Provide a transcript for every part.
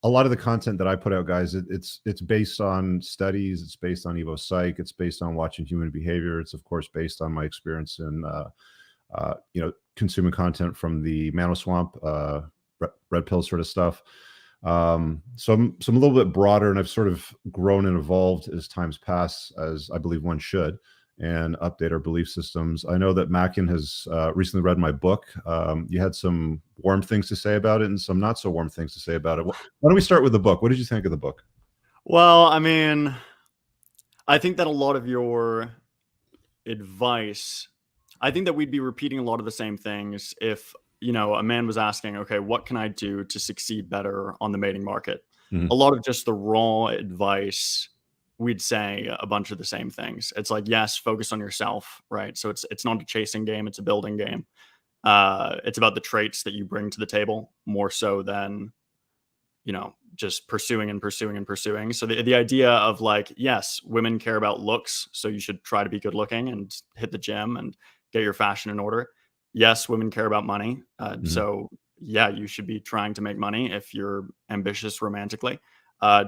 a lot of the content that I put out, guys, it's based on studies, it's based on Evo Psych, it's based on watching human behavior. It's of course based on my experience in consuming content from the Mano Swamp, red pill sort of stuff. So I'm a little bit broader, and I've sort of grown and evolved as times pass, as I believe one should, and update our belief systems. I know that Macken has recently read my book. You had some warm things to say about it and some not so warm things to say about it. Why don't we start with the book? What did you think of the book? Well, I mean, I think that a lot of your advice, I think that we'd be repeating a lot of the same things if, a man was asking, okay, what can I do to succeed better on the mating market? Mhm. A lot of just the raw advice, we'd say a bunch of the same things. It's like, yes, focus on yourself, right? So it's not a chasing game, it's a building game. It's about the traits that you bring to the table more so than, just pursuing and pursuing and pursuing. So the idea of like, yes, women care about looks, so you should try to be good looking and hit the gym and get your fashion in order. Yes, women care about money. Mhm. So yeah, you should be trying to make money if you're ambitious romantically.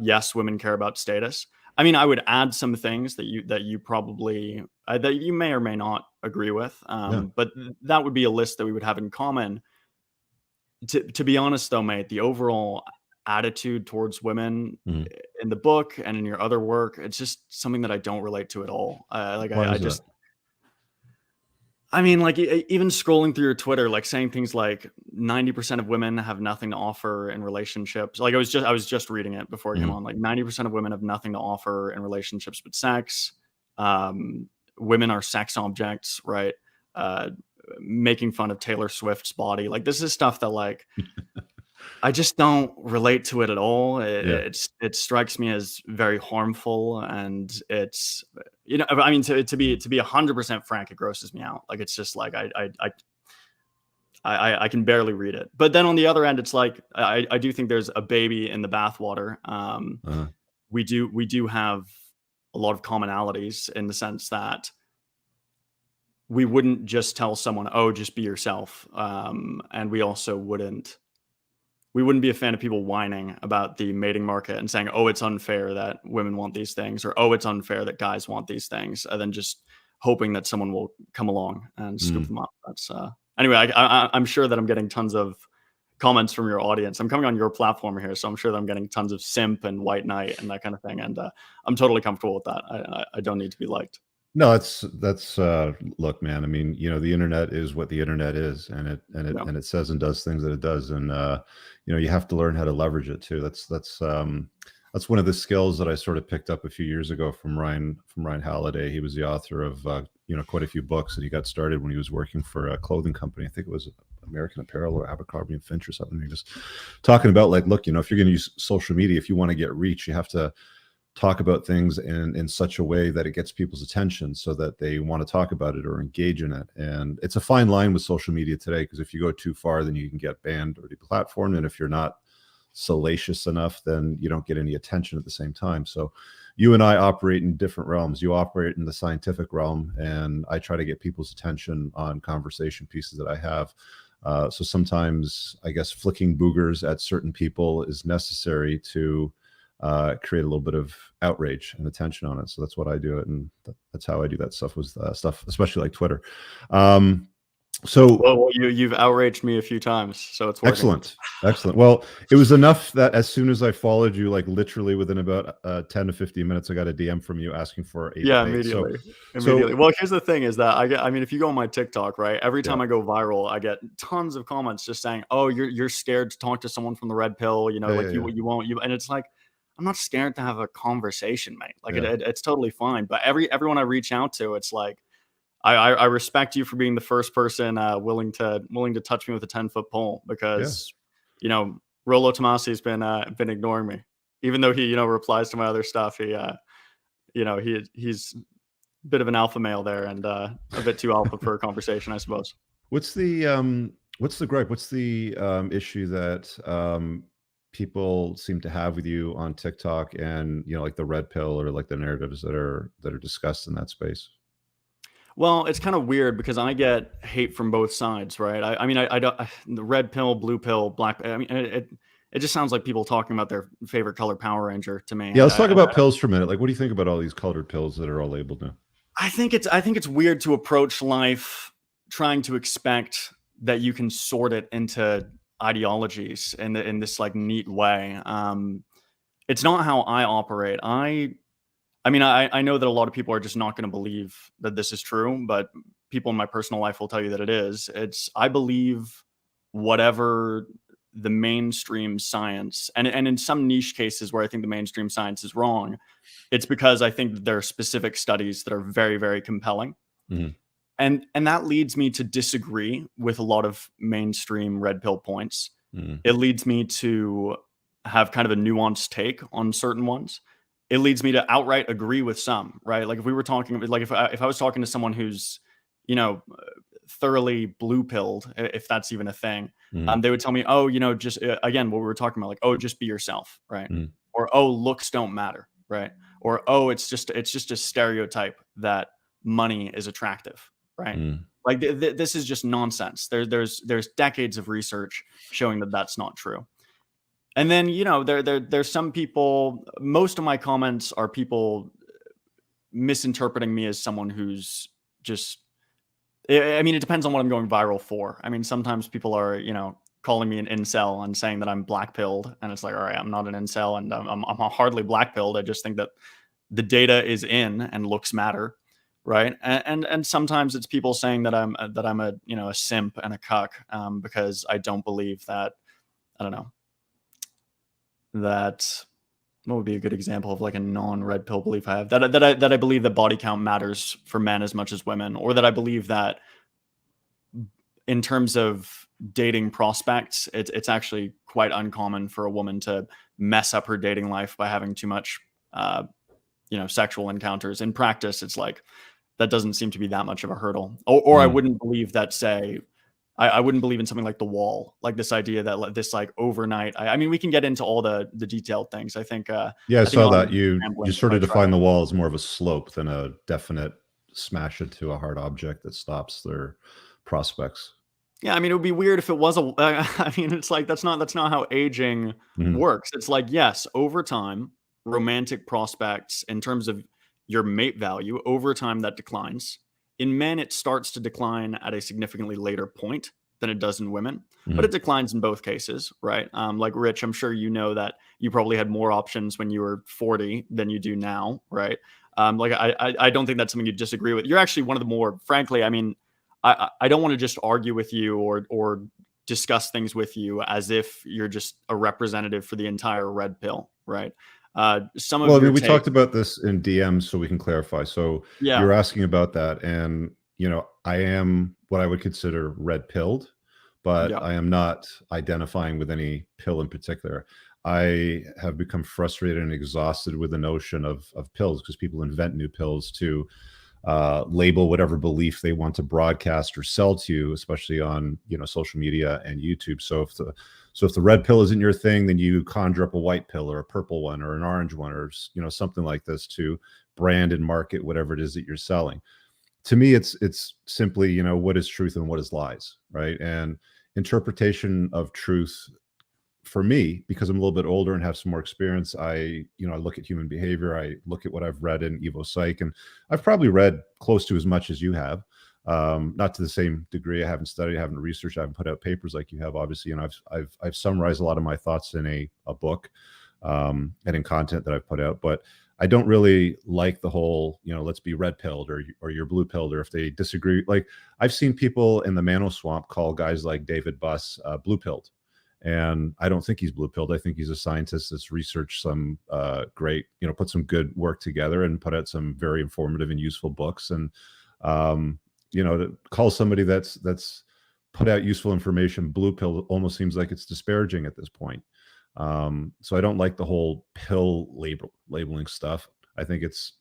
Yes, women care about status. I mean, I would add some things that you probably that you may or may not agree with, Yeah. but that would be a list that we would have in common. To be honest, though, mate, the overall attitude towards women Mhm. in the book and in your other work, it's just something that I don't relate to at all. Why I is that? just, I mean, like even scrolling through your Twitter, like saying things like 90% of women have nothing to offer in relationships. Like I was just reading it before I came Mhm. on. Like 90% of women have nothing to offer in relationships but sex. Um, Women are sex objects, right? Uh, Making fun of Taylor Swift's body. Like this is stuff that like I just don't relate to it at all. Yeah. It strikes me as very harmful, and it's I mean, to be 100% frank, it grosses me out. Like it's just like I can barely read it. But then on the other end, it's like I do think there's a baby in the bathwater. Uh, We do have a lot of commonalities in the sense that we wouldn't just tell someone, "Oh, just be yourself," and we wouldn't be a fan of people whining about the mating market and saying, "Oh, it's unfair that women want these things," or "Oh, it's unfair that guys want these things," and then just hoping that someone will come along and scoop mm. them up. That's anyway. I'm sure that I'm getting tons of comments from your audience. I'm coming on your platform here, so I'm sure that I'm getting tons of simp and white knight and that kind of thing. And I'm totally comfortable with that. I don't need to be liked. No, that's look, man. I mean, the internet is what the internet is, and Yeah. it says and does things that it does, and you have to learn how to leverage it too. That's one of the skills that I sort of picked up a few years ago from Ryan Halliday. He was the author of quite a few books, and he got started when he was working for a clothing company. I think it was American Apparel or Abercrombie and Finch or something. He just talking about like, look, if you're going to use social media, if you want to get reach, you have to talk about things in such a way that it gets people's attention so that they want to talk about it or engage in it. And it's a fine line with social media today, because if you go too far, then you can get banned or deplatformed. And if you're not salacious enough, then you don't get any attention at the same time. So you and I operate in different realms. You operate in the scientific realm, and I try to get people's attention on conversation pieces that I have. So sometimes I guess flicking boogers at certain people is necessary to create a little bit of outrage and attention on it. So that's what I do it, and that's how I do that stuff with stuff, especially like Twitter. So Well, you've outraged me a few times, so it's working. excellent. Well, it was enough that as soon as I followed you, like literally within about 10 to 15 minutes, I got a DM from you asking for a Yeah, debate. immediately. So Immediately. Well, here's the thing is that I mean, if you go on my TikTok, right, every yeah, time I go viral, I get tons of comments just saying, "Oh, you're scared to talk to someone from the red pill, yeah, yeah, like yeah, you won't." And it's like, I'm not scared to have a conversation, mate. Like yeah, it's totally fine. But everyone I reach out to, it's like I respect you for being the first person willing to touch me with a 10-foot pole, yeah. because Rollo Tomasi's been ignoring me, even though he replies to my other stuff. He's a bit of an alpha male there, and a bit too alpha for a conversation, I suppose. What's the gripe? What's the issue that people seem to have with you on TikTok, and like the red pill or like the narratives that are discussed in that space? Well, it's kind of weird because I get hate from both sides, right? I mean, I don't the red pill, blue pill, black. I mean, it just sounds like people talking about their favorite color Power Ranger to me. Yeah, let's talk about pills for a minute. Like, what do you think about all these colored pills that are all labeled now? I think it's weird to approach life trying to expect that you can sort it into ideologies in this like neat way. It's not how I operate. I mean, I know that a lot of people are just not going to believe that this is true, but people in my personal life will tell you that it is. I believe whatever the mainstream science, and in some niche cases where I think the mainstream science is wrong, it's because I think that there are specific studies that are very, very compelling. Mhm. And that leads me to disagree with a lot of mainstream red pill points. Mhm. It leads me to have kind of a nuanced take on certain ones. It leads me to outright agree with some, right? Like if we were talking, like if I was talking to someone who's, you know, thoroughly blue pilled, if that's even a thing, Mhm. they would tell me, oh, just again what we were talking about, like, oh, just be yourself, right? Mhm. Or oh, looks don't matter, right? Or oh, it's just a stereotype that money is attractive, right? Mhm. Like this is just nonsense. There's decades of research showing that that's not true. And then there's some people. Most of my comments are people misinterpreting me as someone who's just. I mean, it depends on what I'm going viral for. I mean, sometimes people are calling me an incel and saying that I'm black pilled, and it's like, all right, I'm not an incel, and I'm hardly black pilled. I just think that the data is in and looks matter, right? And sometimes it's people saying that I'm a a simp and a cuck, because I don't believe that. I don't know that. What would be a good example of like a non-red pill belief I have? That I believe that body count matters for men as much as women, or that I believe that in terms of dating prospects, it's actually quite uncommon for a woman to mess up her dating life by having too much, sexual encounters. In practice, it's like that doesn't seem to be that much of a hurdle. Or I Mhm. wouldn't believe that. Say, I wouldn't believe in something like the wall, like this idea that this like overnight. I mean, we can get into all the detailed things. I think. Yeah, I I think saw I'll end that up you rambling if sort I of try define to. the wall as more of a slope than a definite smash into a hard object that stops their prospects. Yeah, I mean, it would be weird if it was a. I mean, it's like that's not how aging Mhm. works. It's like yes, over time, romantic prospects in terms of your mate value over time that declines. In men, it starts to decline at a significantly later point than it does in women, but it Mhm. declines in both cases, right? Like Rich, I'm sure you know that you probably had more options when you were 40 than you do now, right? Like I don't think that's something you disagree with. You're actually one of the more, frankly, I mean, I don't want to just argue with you or discuss things with you as if you're just a representative for the entire red pill, right? Some Well, of I your mean, we take, talked about this in DMs, so we can clarify. So yeah, you're asking about that, and I am what I would consider red pilled, but yeah, I am not identifying with any pill in particular. I have become frustrated and exhausted with the notion of pills because people invent new pills to label whatever belief they want to broadcast or sell to you, especially on social media and YouTube. So if the red pill isn't your thing, then you conjure up a white pill or a purple one or an orange one or something like this to brand and market whatever it is that you're selling. To me, it's simply what is truth and what is lies, right? And interpretation of truth for me, because I'm a little bit older and have some more experience, I look at human behavior. I look at what I've read in Evo Psych, and I've probably read close to as much as you have. Not to the same degree. I haven't studied, I haven't researched, I haven't put out papers like you have, obviously. And I've summarized a lot of my thoughts in a book, and in content that I've put out. But I don't really like the whole, let's be red pilled or you're blue pilled, or if they disagree. Like I've seen people in the Mano Swamp call guys like David Buss blue pilled, and I don't think he's blue pilled. I think he's a scientist that's researched some great, put some good work together and put out some very informative and useful books. And to call somebody that's put out useful information blue pill almost seems like it's disparaging at this point. So I don't like the whole pill labeling stuff. I think it's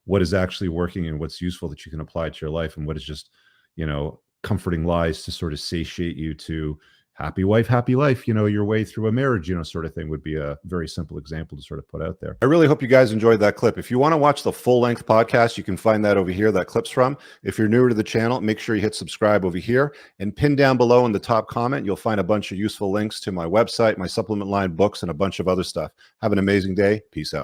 what is actually working and what's useful that you can apply to your life, and what is just comforting lies to sort of satiate you to happy wife, happy life, your way through a marriage, sort of thing would be a very simple example to sort of put out there. I really hope you guys enjoyed that clip. If you want to watch the full length podcast, you can find that over here, that clip's from. If you're newer to the channel, make sure you hit subscribe over here, and pin down below in the top comment, you'll find a bunch of useful links to my website, my supplement line, books, and a bunch of other stuff. Have an amazing day. Peace out.